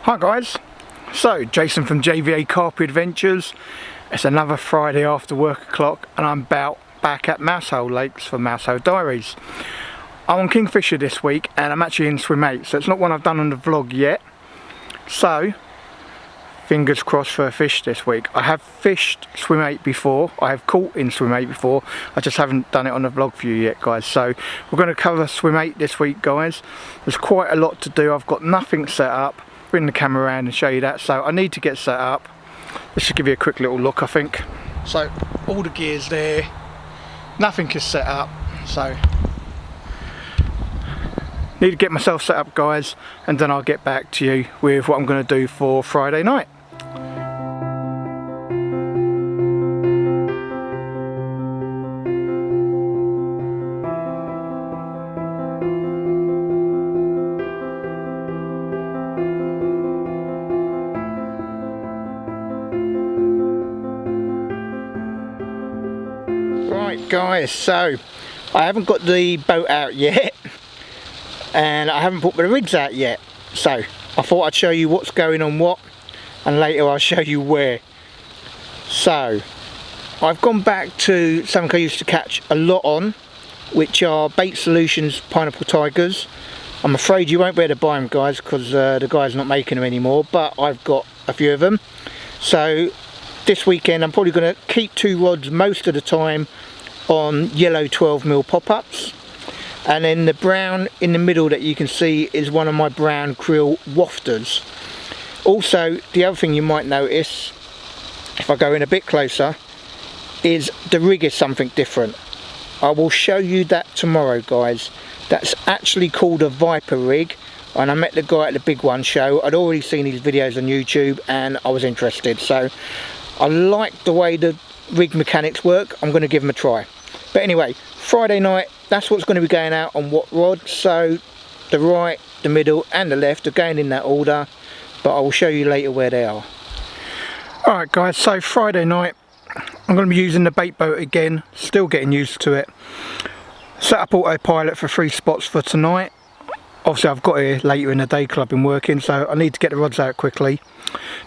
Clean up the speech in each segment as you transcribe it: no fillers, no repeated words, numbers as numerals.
Hi guys, so Jason from JVA Carpet Adventures. It's another Friday after work o'clock and I'm back at Mousehole Lakes for Mousehole Diaries. I'm on Kingfisher this week and I'm actually in swim 8, so it's not one I've done on the vlog yet. So, fingers crossed for a fish this week. I have fished swim 8 before, I have caught in swim 8 before, I just haven't done it on the vlog for you yet guys. So we're going to cover swim 8 this week guys. There's quite a lot to do, I've got nothing set up. Bring the camera around and show you that, so I need to get set up. Let's just give you a quick little look I think. So all the gear's there, nothing is set up, so need to get myself set up guys, and then I'll get back to you with what I'm going to do for Friday night. Right guys, so I haven't got the boat out yet and I haven't put the rigs out yet, so I thought I'd show you what's going on what, and later I'll show you where. So I've gone back to something I used to catch a lot on, which are Bait Solutions Pineapple Tigerz. I'm afraid you won't be able to buy them guys because the guy's not making them anymore, but I've got a few of them. So this weekend I'm probably going to keep two rods most of the time on yellow 12mm pop-ups, and then the brown in the middle that you can see is one of my brown Krill wafters. Also, the other thing you might notice, if I go in a bit closer, is the rig is something different. I will show you that tomorrow guys. That's actually called a Viper rig, and I met the guy at the Big One show. I'd already seen his videos on YouTube and I was interested, so I like the way the rig mechanics work. I'm going to give them a try. But anyway, Friday night, that's what's going to be going out on what rod. So the right, the middle and the left are going in that order, but I will show you later where they are. Alright guys, so Friday night I'm going to be using the bait boat again, still getting used to it. Set up autopilot for 3 spots for tonight. Obviously I've got here later in the day because I've been working, so I need to get the rods out quickly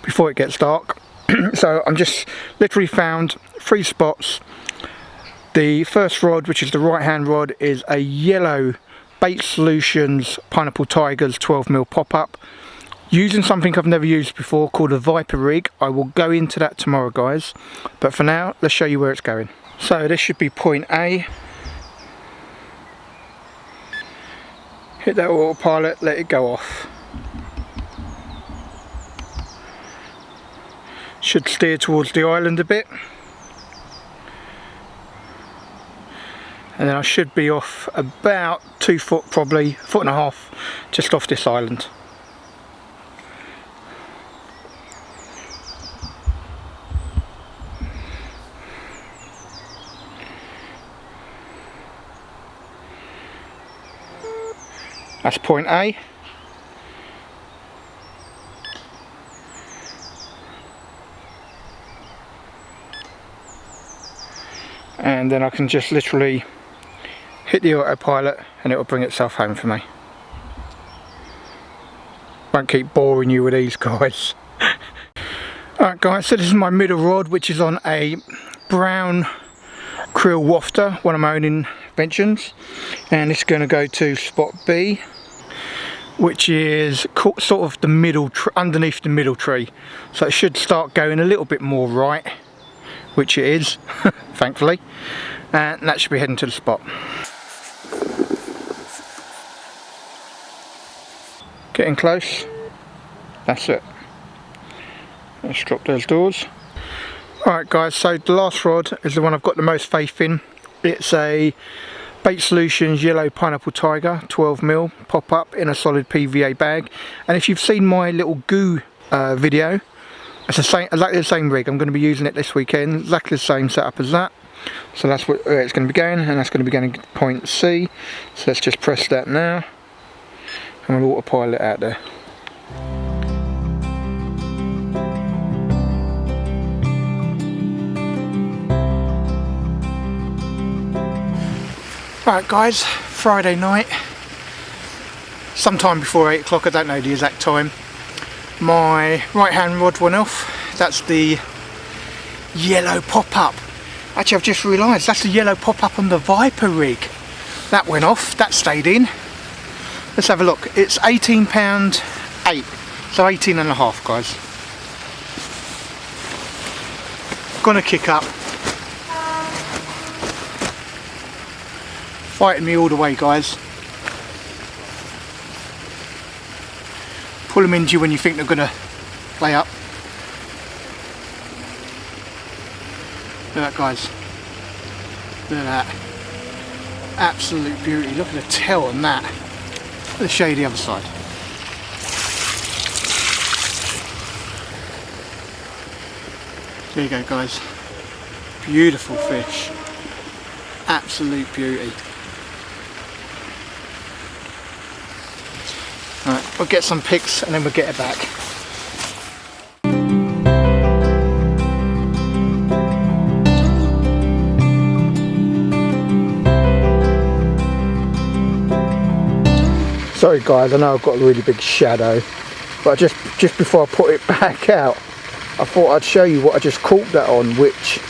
before it gets dark. So I'm just literally found 3 spots. The first rod, which is the right hand rod, is a yellow Bait Solutions Pineapple Tigerz 12mm pop-up, using something I've never used before called a Viper rig. I will go into that tomorrow guys, but for now let's show you where it's going. So this should be point A. Hit that autopilot, let it go off. Should steer towards the island a bit, and then I should be off about 2 foot, probably 1.5 foot, just off this island. That's point A. And then I can just literally hit the autopilot and it will bring itself home for me. Won't keep boring you with these guys. Alright guys, so this is my middle rod, which is on a brown Krill wafter, one of my own inventions, and it's going to go to spot B, which is sort of the middle, underneath the middle tree, so it should start going a little bit more right, which it is, thankfully, and that should be heading to the spot. Getting close, that's it. Let's drop those doors. Alright guys, so the last rod is the one I've got the most faith in. It's a Bait Solutions Yellow Pineapple Tiger 12mm pop-up in a solid PVA bag, and if you've seen my little goo video, it's the same, exactly the same rig. I'm going to be using it this weekend, exactly the same setup as that. So that's where it's going to be going, and that's going to be going to point C. So let's just press that now, and we'll autopilot out there. Alright guys, Friday night, sometime before 8 o'clock, I don't know the exact time. my right hand rod went off. That's the yellow pop-up. Actually, I've just realised that's the yellow pop-up on the Viper rig. That went off, that stayed in. Let's have a look. It's £18.8, so 18.5, guys. Gonna kick up. Fighting me all the way, guys. Pull them into you when you think they're gonna play up. Look at that, guys. Look at that. Absolute beauty. Look at the tail on that. Let's show you the other side. There you go, guys. Beautiful fish. Absolute beauty. Alright, we'll get some pics and then we'll get it back. Sorry guys, I know I've got a really big shadow, but just before I put it back out, I thought I'd show you what I just caught that on, which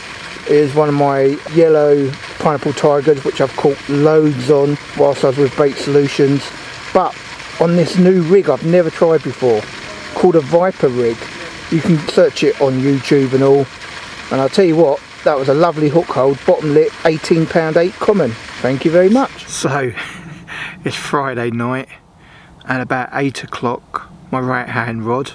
is one of my yellow Pineapple Tigerz, which I've caught loads on whilst I was with Bait Solutions, but on this new rig I've never tried before, called a Viper rig. You can search it on YouTube and all, and I'll tell you what, that was a lovely hook hold, bottom lit, £18.8 common. Thank you very much. So, it's Friday night, and about 8 o'clock, my right hand rod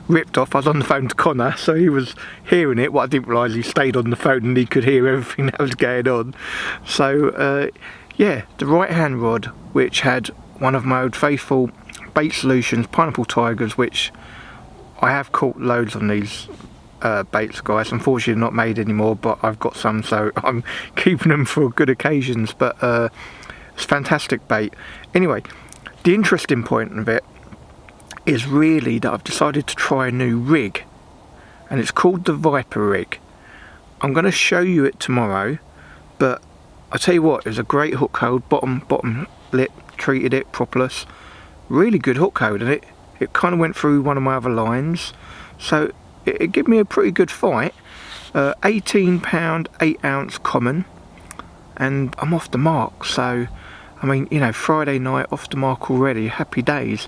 ripped off. I was on the phone to Connor, so he was hearing it. What I didn't realise, he stayed on the phone and he could hear everything that was going on. So, yeah, the right hand rod, which had one of my old faithful Bait Solutions Pineapple Tigerz, which I have caught loads on these baits, guys. Unfortunately not made anymore, but I've got some, so I'm keeping them for good occasions. But it's fantastic bait. Anyway, the interesting point of it is really that I've decided to try a new rig, and it's called the Viper rig. I'm going to show you it tomorrow, but I tell you what, it was a great hook hold, bottom lit, treated it, propolis, really good hook hold, and it kind of went through one of my other lines, so it gave me a pretty good fight. 18 pound 8 ounce common, and I'm off the mark. So I mean, you know, Friday night, off the mark already, happy days.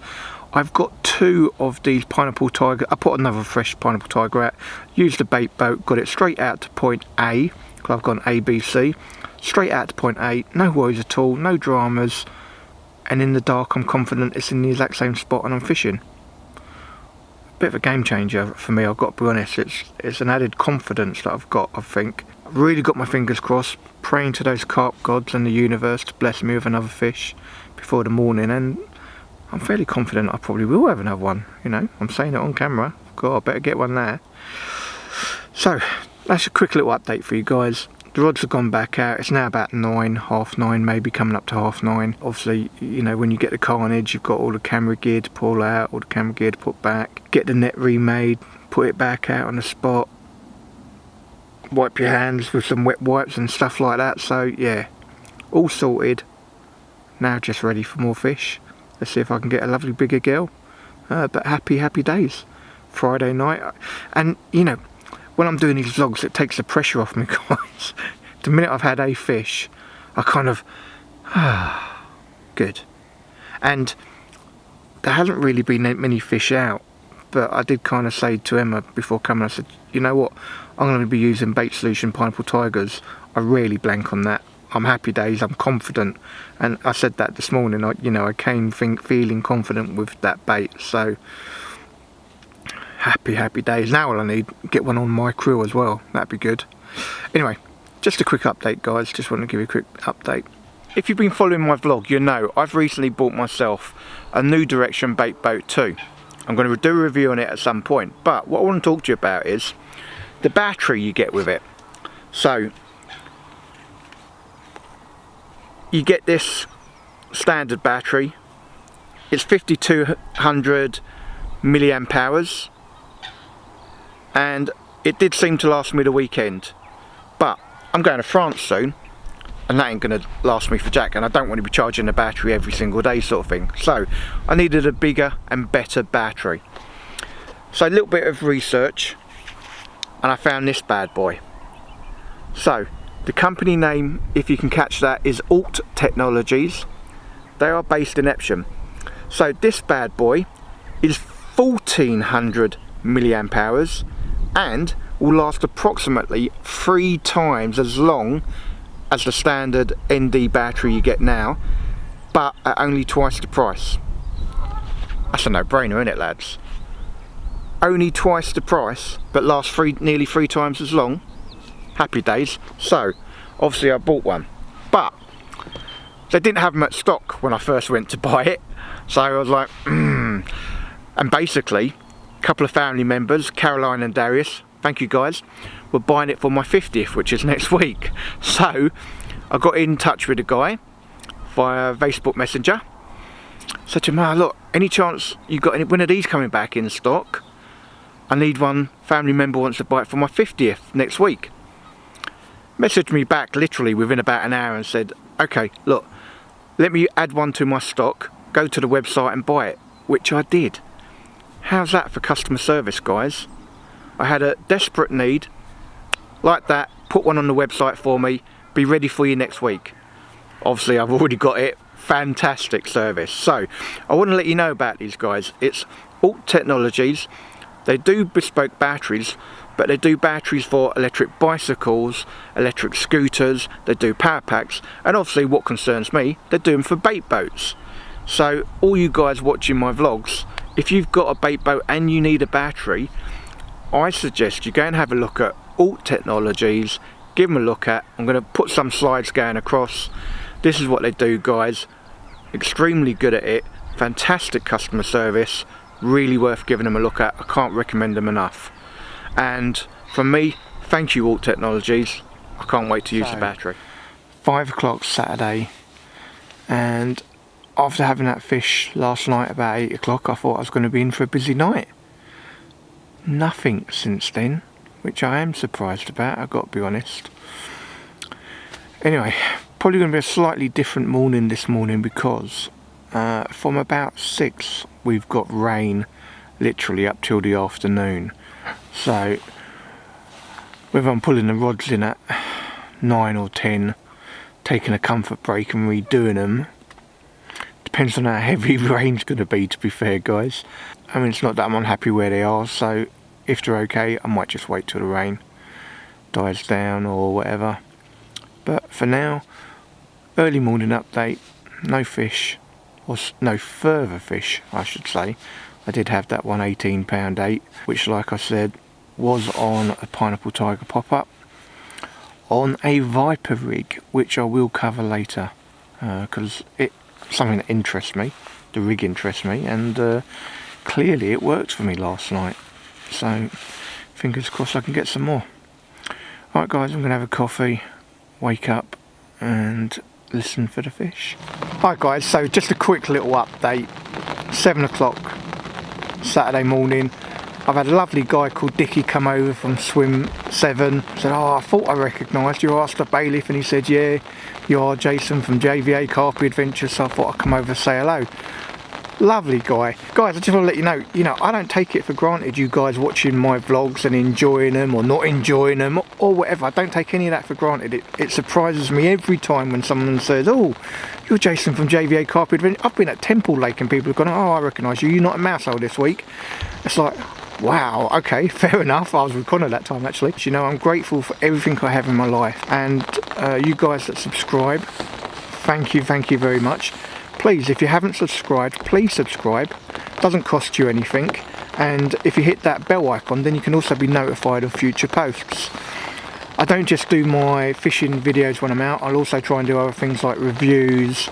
I've got 2 of these Pineapple Tigerz. I put another fresh Pineapple Tigerz out, used a bait boat, got it straight out to point A, because I've got an ABC, straight out to point A, no worries at all, no dramas, and in the dark I'm confident it's in the exact same spot and I'm fishing. Bit of a game changer for me, I've got to be honest. It's an added confidence that I've got, I think. I've really got my fingers crossed, praying to those carp gods and the universe to bless me with another fish before the morning, and I'm fairly confident I probably will have another one. You know, I'm saying it on camera. God, I better get one there. So, that's a quick little update for you guys. The rods have gone back out. It's now about 9, half 9, maybe coming up to half 9. Obviously, you know, when you get the carnage, you've got all the camera gear to pull out, all the camera gear to put back, get the net remade, put it back out on the spot, wipe your hands with some wet wipes and stuff like that. So yeah, all sorted. Now just ready for more fish. Let's see if I can get a lovely bigger girl. But happy days. Friday night. And you know, when I'm doing these vlogs, it takes the pressure off me, guys. The minute I've had a fish, I kind of, good. And there hasn't really been many fish out, but I did kind of say to Emma before coming, I said, you know what, I'm going to be using Bait Solution Pineapple Tigerz. I really blank on that. I'm happy days, I'm confident. And I said that this morning, I came feeling confident with that bait. So, happy days. Now all I need, get one on my Krill as well. That'd be good. Anyway, just a quick update, guys. Just want to give you a quick update. If you've been following my vlog, you know I've recently bought myself a new direction bait boat too. I'm going to do a review on it at some point. But what I want to talk to you about is the battery you get with it. So, you get this standard battery. It's 5200 milliamp hours. And it did seem to last me the weekend, but I'm going to France soon, and that ain't going to last me for jack, and I don't want to be charging the battery every single day sort of thing. So I needed a bigger and better battery. So a little bit of research and I found this bad boy. So the company name, if you can catch that, is Alt Technologies. They are based in Epsom. So this bad boy is 1400 milliamp hours and will last approximately 3 times as long as the standard ND battery you get now, but at only twice the price. That's a no-brainer, isn't it, lads? Only twice the price, but lasts nearly 3 times as long. Happy days. So obviously I bought one, but they didn't have them at stock when I first went to buy it, so I was like, And basically a couple of family members, Caroline and Darius, thank you guys, were buying it for my 50th, which is next week. So I got in touch with the guy via Facebook Messenger. Said to him, "Oh, look, any chance you got any one of these coming back in stock? I need one. Family member wants to buy it for my 50th next week." Messaged me back literally within about an hour and said, "Okay, look, let me add one to my stock, go to the website and buy it," which I did. How's that for customer service, guys? I had a desperate need like that, put one on the website for me, be ready for you next week. Obviously I've already got it. Fantastic service. So I want to let you know about these guys. It's Alt Technologies. They do bespoke batteries, but they do batteries for electric bicycles, electric scooters, they do power packs, and obviously what concerns me, they do them for bait boats. So all you guys watching my vlogs, if you've got a bait boat and you need a battery, I suggest you go and have a look at Alt Technologies, give them a look at. I'm going to put some slides going across. This is what they do, guys. Extremely good at it, fantastic customer service, really worth giving them a look at. I can't recommend them enough. And from me, thank you Alt Technologies. I can't wait to use the battery. 5 o'clock Saturday, and after having that fish last night about 8 o'clock, I thought I was going to be in for a busy night. Nothing since then, which I am surprised about, I've got to be honest. Anyway, probably going to be a slightly different morning this morning because from about 6 we've got rain literally up till the afternoon. So whether I'm pulling the rods in at 9 or 10, taking a comfort break and redoing them, depends on how heavy the rain's going to be, to be fair, guys. I mean, it's not that I'm unhappy where they are, so if they're okay I might just wait till the rain dies down or whatever. But for now, early morning update, no fish, or no further fish I should say. I did have that one 18-pound 8, which like I said was on a Pineapple Tiger pop-up on a Viper rig, which I will cover later because it's something that interests me. The rig interests me, and clearly it worked for me last night, so fingers crossed I can get some more. Alright guys, I'm going to have a coffee, wake up and listen for the fish. Hi guys, so just a quick little update. 7 o'clock Saturday morning. I've had a lovely guy called Dickie come over from Swim 7. Said, "Oh, I thought I recognised you. I asked the bailiff," and he said, "Yeah, you are Jason from JVA Carpy Adventures," so I thought I'd come over and say hello. Lovely guy. Guys, I just want to let you know, I don't take it for granted you guys watching my vlogs and enjoying them or not enjoying them or whatever. I don't take any of that for granted. It surprises me every time when someone says, "Oh, you're Jason from JVA Carpy Adventures." I've been at Temple Lake and people have gone, "Oh, I recognise you. You're not in Mousehole this week." It's like, wow, okay, fair enough. I was with Connor that time actually. You know, I'm grateful for everything I have in my life, and you guys that subscribe, thank you very much. Please, if you haven't subscribed, please subscribe. Doesn't cost you anything, and if you hit that bell icon, then you can also be notified of future posts. I don't just do my fishing videos when I'm out. I'll also try and do other things like reviews,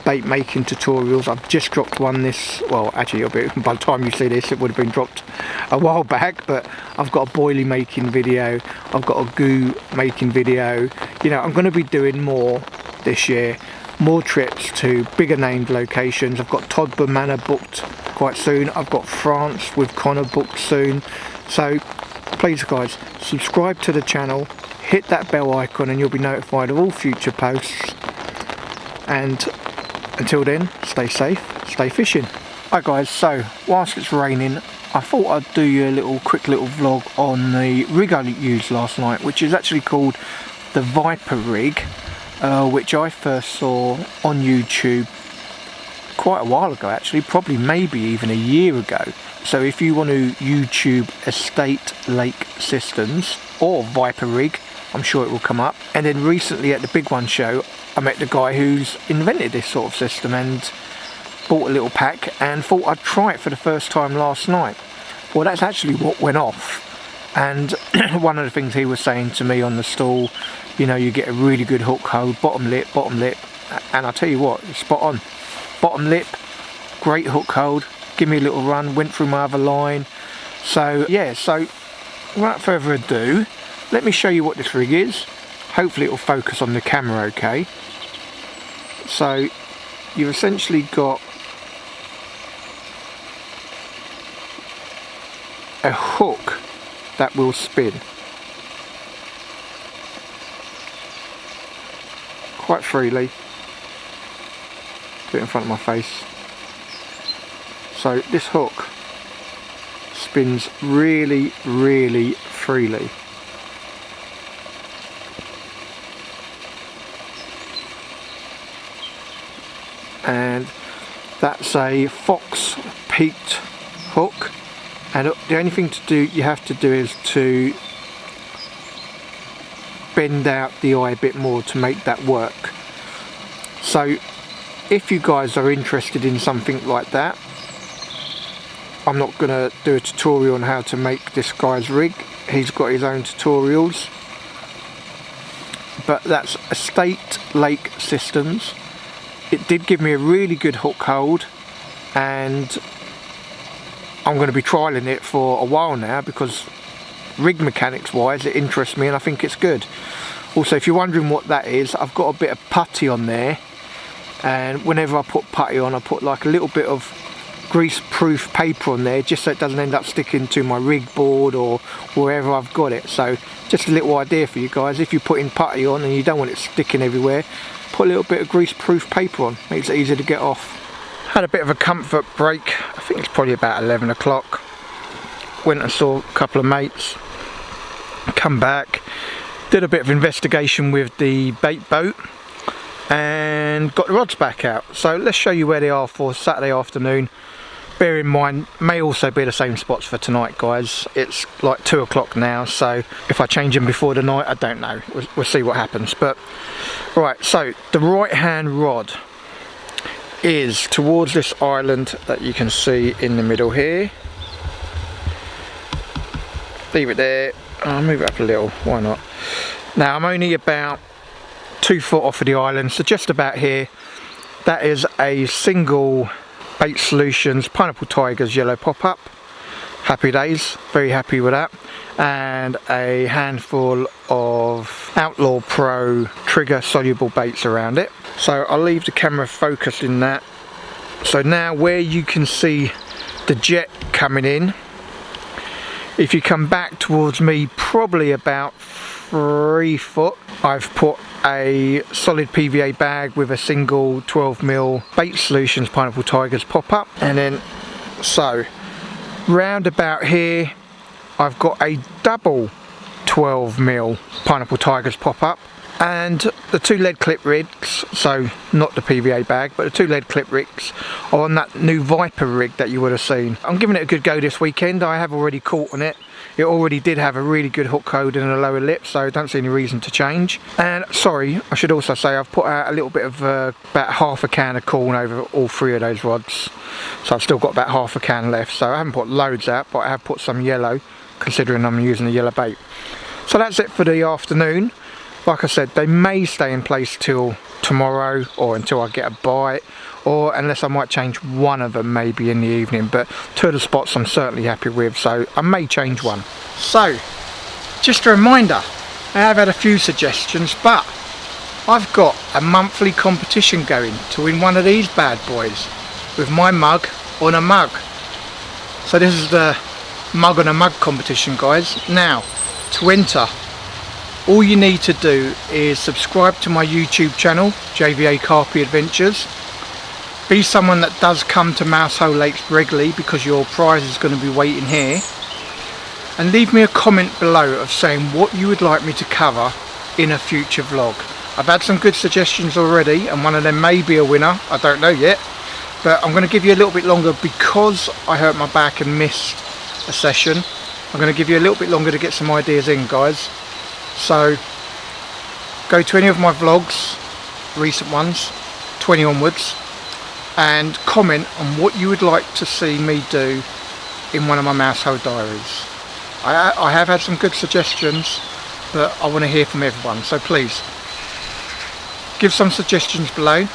bait making tutorials. I've just dropped one actually by the time you see this it would have been dropped a while back, but I've got a boilie making video, I've got a goo making video. You know, I'm going to be doing more this year, more trips to bigger named locations. I've got Todburn Manor booked quite soon, I've got France with Connor booked soon. So please guys, subscribe to the channel, hit that bell icon and you'll be notified of all future posts. And until then, stay safe, stay fishing. Hi guys, so whilst it's raining, I thought I'd do you a quick little vlog on the rig I used last night, which is actually called the Viper rig, which I first saw on YouTube quite a while ago actually, probably maybe even a year ago. So if you want to YouTube estate lake systems or Viper rig, I'm sure it will come up. And then recently at the Big One show, I met the guy who's invented this sort of system and bought a little pack and thought I'd try it for the first time last night. Well, that's actually what went off. And one of the things he was saying to me on the stall, you know, you get a really good hook hold, bottom lip, and I'll tell you what, it's spot on. Bottom lip, great hook hold, give me a little run, went through my other line. So yeah, so without further ado, let me show you what this rig is. Hopefully it'll focus on the camera okay. So you've essentially got a hook that will spin quite freely. Do it in front of my face. So this hook spins really freely. And that's a Fox peaked hook, and the only thing you have to do is to bend out the eye a bit more to make that work. So if you guys are interested in something like that, I'm not going to do a tutorial on how to make this guy's rig, he's got his own tutorials, but that's Estate Lake Systems. It did give me a really good hook hold, and I'm going to be trialling it for a while now because rig mechanics wise it interests me and I think it's good. Also, if you're wondering what that is, I've got a bit of putty on there, and whenever I put putty on, I put like a little bit of grease proof paper on there just so it doesn't end up sticking to my rig board or wherever I've got it. So just a little idea for you guys, if you're putting putty on and you don't want it sticking everywhere, put a little bit of grease proof paper on, makes it easier to get off. Had a bit of a comfort break, I think it's probably about 11 o'clock. Went and saw a couple of mates, come back, did a bit of investigation with the bait boat and got the rods back out. So let's show you where they are for Saturday afternoon. Bear in mind, may also be the same spots for tonight guys. It's like 2 o'clock now, so if I change them before the night, I don't know. We'll see what happens. But right, so the right hand rod is towards this island that you can see in the middle here. Leave it there. I'll move it up a little, why not? Now I'm only about 2 foot off of the island, so just about here. That is a single Bait Solutions Pineapple Tigerz yellow pop-up. Happy days, very happy with that. And a handful of Outlaw Pro trigger soluble baits around it. So I'll leave the camera focused in that. So now where you can see the jet coming in, if you come back towards me probably about 3 foot, I've put a solid PVA bag with a single 12mm Bait Solutions Pineapple Tigerz pop-up, and then so round about here I've got a double 12mm Pineapple Tigerz pop-up, and the 2 lead clip rigs, so not the PVA bag but the 2 lead clip rigs are on that new Viper rig that you would have seen. I'm giving it a good go this weekend. I have already caught on it. It already did have a really good hook hold and a lower lip, so I don't see any reason to change. And sorry, I should also say I've put out a little bit of about half a can of corn over all 3 of those rods, so I've still got about half a can left. So I haven't put loads out, but I have put some yellow, considering I'm using a yellow bait. So that's it for the afternoon. Like I said, they may stay in place till tomorrow or until I get a bite, or unless I might change one of them maybe in the evening, but 2 of the spots I'm certainly happy with, so I may change one. So just a reminder, I have had a few suggestions, but I've got a monthly competition going to win one of these bad boys with my mug on a mug. So this is the mug on a mug competition guys. Now to enter, all you need to do is subscribe to my YouTube channel, JVA Carpy Adventures, Be someone that does come to Mousehole Lakes regularly, because your prize is going to be waiting here. And leave me a comment below of saying what you would like me to cover in a future vlog. I've had some good suggestions already, and one of them may be a winner, I don't know yet. But I'm going to give you a little bit longer because I hurt my back and missed a session. I'm going to give you a little bit longer to get some ideas in, guys. So go to any of my vlogs, recent ones, 20 onwards, and comment on what you would like to see me do in one of my Mousehole diaries. I have had some good suggestions, but I want to hear from everyone, so please give some suggestions below,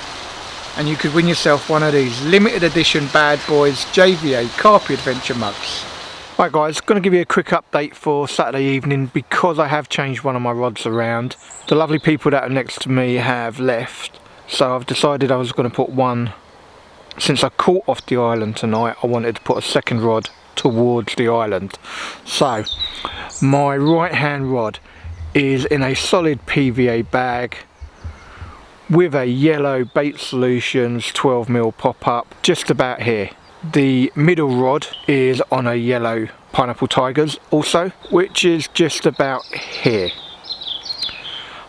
and you could win yourself one of these limited edition Bad Boys JVA Carpy Adventure mugs. Right guys, going to give you a quick update for Saturday evening because I have changed one of my rods around. The lovely people that are next to me have left, so I've decided I was going to put one, since I caught off the island tonight, I wanted to put a second rod towards the island. So my right hand rod is in a solid PVA bag with a yellow Bait Solutions 12mm pop-up just about here. The middle rod is on a yellow Pineapple Tigerz also, which is just about here.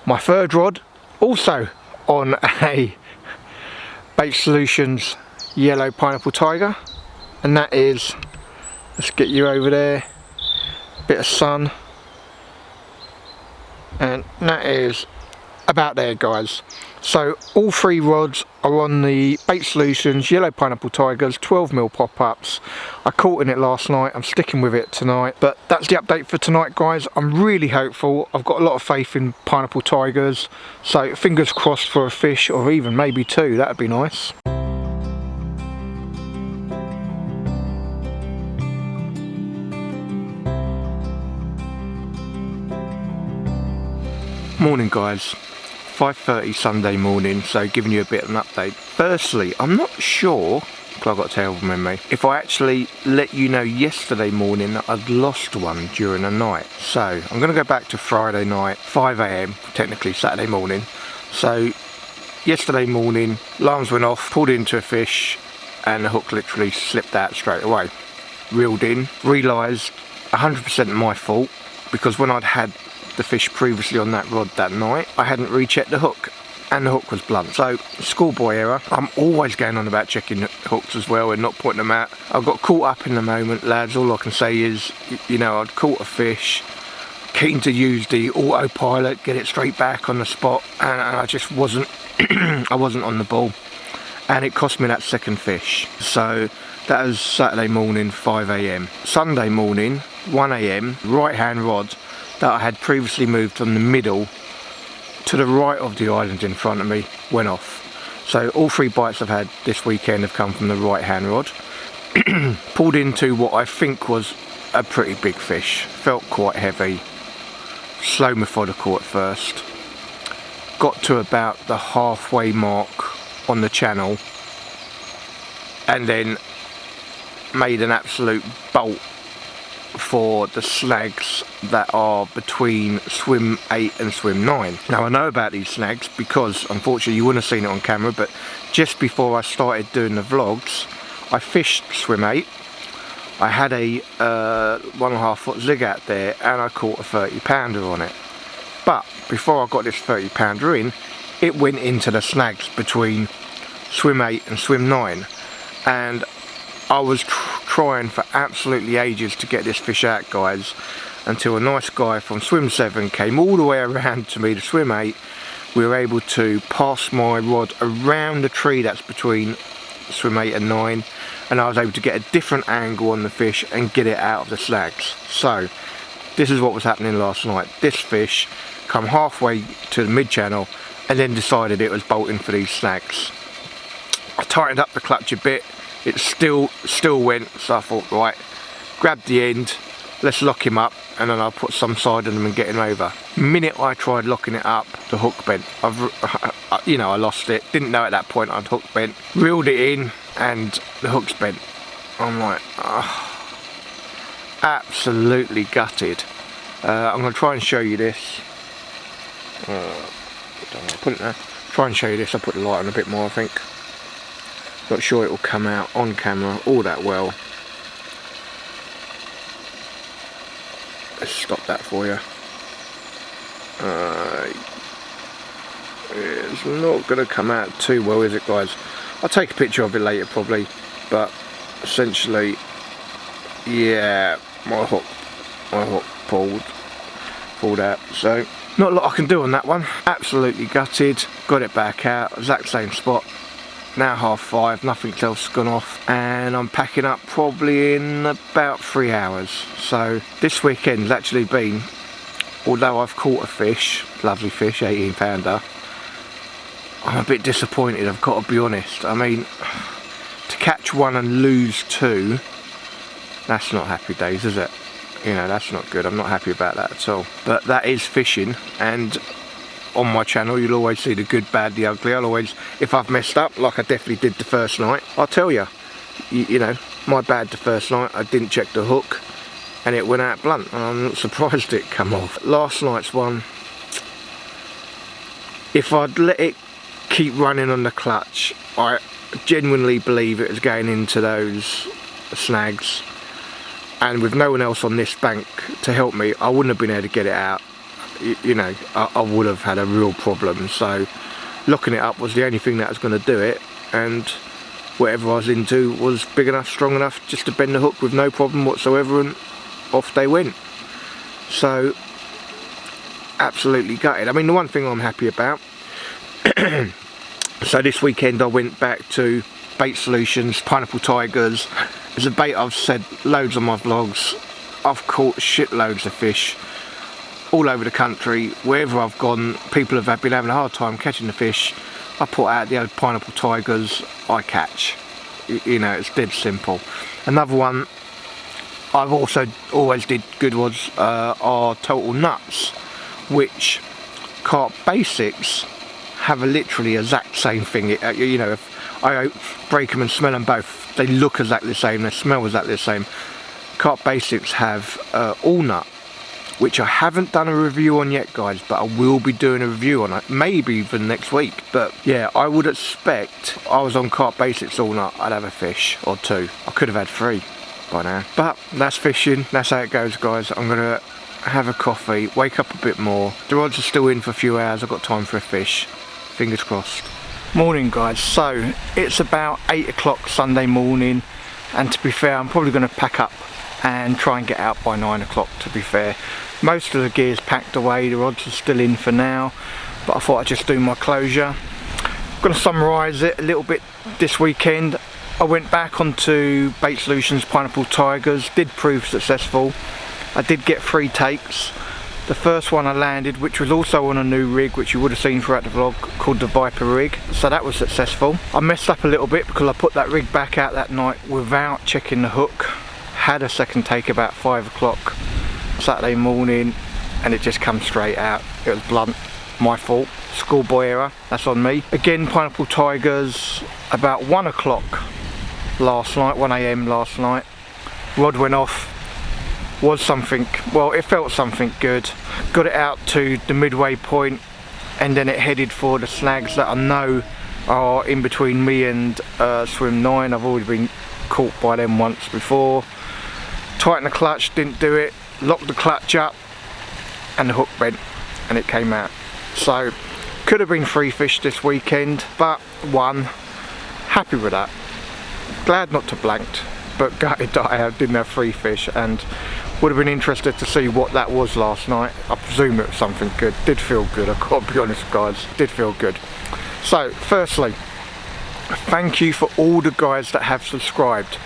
My third rod also on a Bait Solutions yellow Pineapple Tiger, and that is, let's get you over there, bit of sun, and that is about there, guys. So all three rods are on the Bait Solutions yellow Pineapple Tigerz 12mm pop-ups. I caught in it last night, I'm sticking with it tonight. But that's the update for tonight, guys. I'm really hopeful. I've got a lot of faith in Pineapple Tigerz, so fingers crossed for a fish, or even maybe two. That'd be nice. Morning guys, 5:30 Sunday morning, so giving you a bit of an update. Firstly, I'm not sure, because I've got a terrible memory, if I actually let you know yesterday morning that I'd lost one during the night. So I'm going to go back to Friday night, 5 AM, technically Saturday morning. So yesterday morning, alarms went off, pulled into a fish, and the hook literally slipped out straight away. Reeled in, realised 100% my fault, because when I'd had the fish previously on that rod that night, I hadn't rechecked the hook, and the hook was blunt. So schoolboy error. I'm always going on about checking hooks as well and not pointing them out. I got caught up in the moment, lads. All I can say is, you know, I'd caught a fish, keen to use the autopilot, get it straight back on the spot, and I just wasn't I wasn't on the ball, and it cost me that second fish. So that was Saturday morning, 5 AM. Sunday morning, 1 AM, right hand rod that I had previously moved from the middle to the right of the island in front of me went off. So all three bites I've had this weekend have come from the right hand rod. Pulled into what I think was a pretty big fish. Felt quite heavy. Slow, methodical at first. Got to about the halfway mark on the channel, and then made an absolute bolt for the snags that are between swim 8 and swim 9. Now I know about these snags because unfortunately you wouldn't have seen it on camera, but just before I started doing the vlogs, I fished swim 8. I had a 1.5 foot zig out there, and I caught a 30-pounder on it. But before I got this 30-pounder in, it went into the snags between swim 8 and swim 9, and I was trying for absolutely ages to get this fish out, guys, until a nice guy from swim 7 came all the way around to me to swim 8. We were able to pass my rod around the tree that's between swim 8 and 9, and I was able to get a different angle on the fish and get it out of the snags. So this is what was happening last night. This fish come halfway to the mid channel and then decided it was bolting for these snags. I tightened up the clutch a bit. It still went, so I thought, right, grab the end, let's lock him up, and then I'll put some side on him and get him over. The minute I tried locking it up, the hook bent. You know, I lost it. Didn't know at that point I'd hook bent. Reeled it in, and the hook's bent. I'm like, oh, absolutely gutted. I'm going to try and show you this. Put it there. Try and show you this. I'll put the light on a bit more, I think. Not sure it will come out on camera all that well. Let's stop that for you. It's not going to come out too well, is it, guys? I'll take a picture of it later probably, but essentially, yeah, my hook pulled out, so not a lot I can do on that one. Absolutely gutted. Got it back out, exact same spot. Now 5:30, nothing else gone off, and I'm packing up probably in about 3 hours. So this weekend's actually been, although I've caught a fish, lovely fish, 18 pounder, I'm a bit disappointed, I've got to be honest. I mean, to catch one and lose two, that's not happy days, is it? You know, that's not good. I'm not happy about that at all. But that is fishing, and on my channel you'll always see the good, bad, the ugly. I'll always, if I've messed up, like I definitely did the first night, I'll tell you. You know, my bad the first night, I didn't check the hook and it went out blunt, and I'm not surprised it come off. Last night's one, if I'd let it keep running on the clutch, I genuinely believe it was going into those snags, and with no one else on this bank to help me, I wouldn't have been able to get it out. You know, I would have had a real problem. So locking it up was the only thing that was going to do it, and whatever I was into was big enough, strong enough just to bend the hook with no problem whatsoever, and off they went. So absolutely gutted. I mean, the one thing I'm happy about, so this weekend I went back to Bait Solutions Pineapple Tigerz. It's a bait I've said loads on my vlogs. I've caught shitloads of fish all over the country. Wherever I've gone, people have been having a hard time catching the fish. I put out the old Pineapple Tigerz, I catch. You know, it's dead simple. Another one I've also always did good ones are Total Nuts, which Carp Basics have a literally exact same thing. You know, if I break them and smell them both, they look exactly the same, they smell exactly the same. Carp Basics have all nut, which I haven't done a review on yet, guys, but I will be doing a review on it, maybe even next week. But yeah, I would expect, I was on Carp Basics all night, I'd have a fish or two. I could have had 3 by now. But that's fishing, that's how it goes, guys. I'm gonna have a coffee, wake up a bit more. The rods are still in for a few hours, I've got time for a fish. Fingers crossed. Morning, guys. So it's about 8 o'clock Sunday morning, and to be fair, I'm probably gonna pack up and try and get out by 9 o'clock, to be fair. Most of the gear's packed away, the rods are still in for now, but I thought I'd just do my closure. I'm going to summarise it a little bit this weekend. I went back onto Bait Solutions Pineapple Tigerz, did prove successful. I did get 3 takes. The first one I landed, which was also on a new rig, which you would have seen throughout the vlog, called the Viper rig, so that was successful. I messed up a little bit because I put that rig back out that night without checking the hook. Had a second take about 5 o'clock Saturday morning, and it just come straight out. It was blunt, my fault, schoolboy error, that's on me. Again, Pineapple Tigerz, about 1 o'clock last night, 1 AM last night, rod went off, was something, well, it felt something good, got it out to the midway point, and then it headed for the snags that I know are in between me and swim 9. I've already been caught by them once before. Tighten the clutch, didn't do it, locked the clutch up, and the hook bent and it came out. So could have been 3 fish this weekend, but 1. Happy with that. Glad not to blanked, but gutted that I didn't have 3 fish, and would have been interested to see what that was last night. I presume it was something good. Did feel good, I've got to be honest, guys, did feel good. So firstly, thank you for all the guys that have subscribed,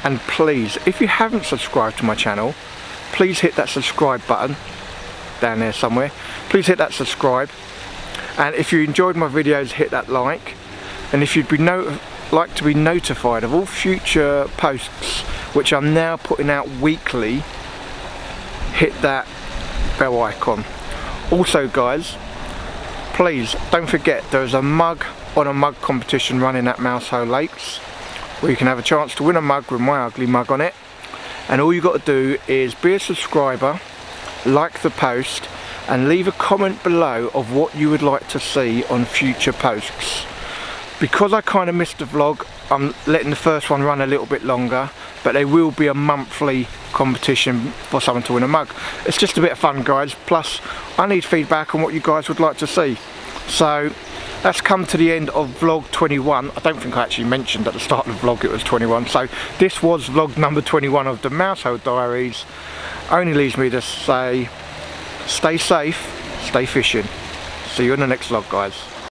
and please, if you haven't subscribed to my channel, please hit that subscribe button down there somewhere. Please hit that subscribe, and if you enjoyed my videos, hit that like, and if you'd be like to be notified of all future posts, which I'm now putting out weekly, hit that bell icon. Also, guys, please don't forget there's a mug on a mug competition running at Mousehole Lakes, where you can have a chance to win a mug with my ugly mug on it. And all you got to do is be a subscriber, like the post, and leave a comment below of what you would like to see on future posts. Because I kind of missed the vlog I'm letting the first one run a little bit longer, but there will be a monthly competition for someone to win a mug. It's just a bit of fun, guys, plus I need feedback on what you guys would like to see. So that's come to the end of vlog 21. I don't think I actually mentioned at the start of the vlog it was 21, so this was vlog number 21 of the Mousehole Diaries. Only leaves me to say, stay safe, stay fishing. See you in the next vlog, guys.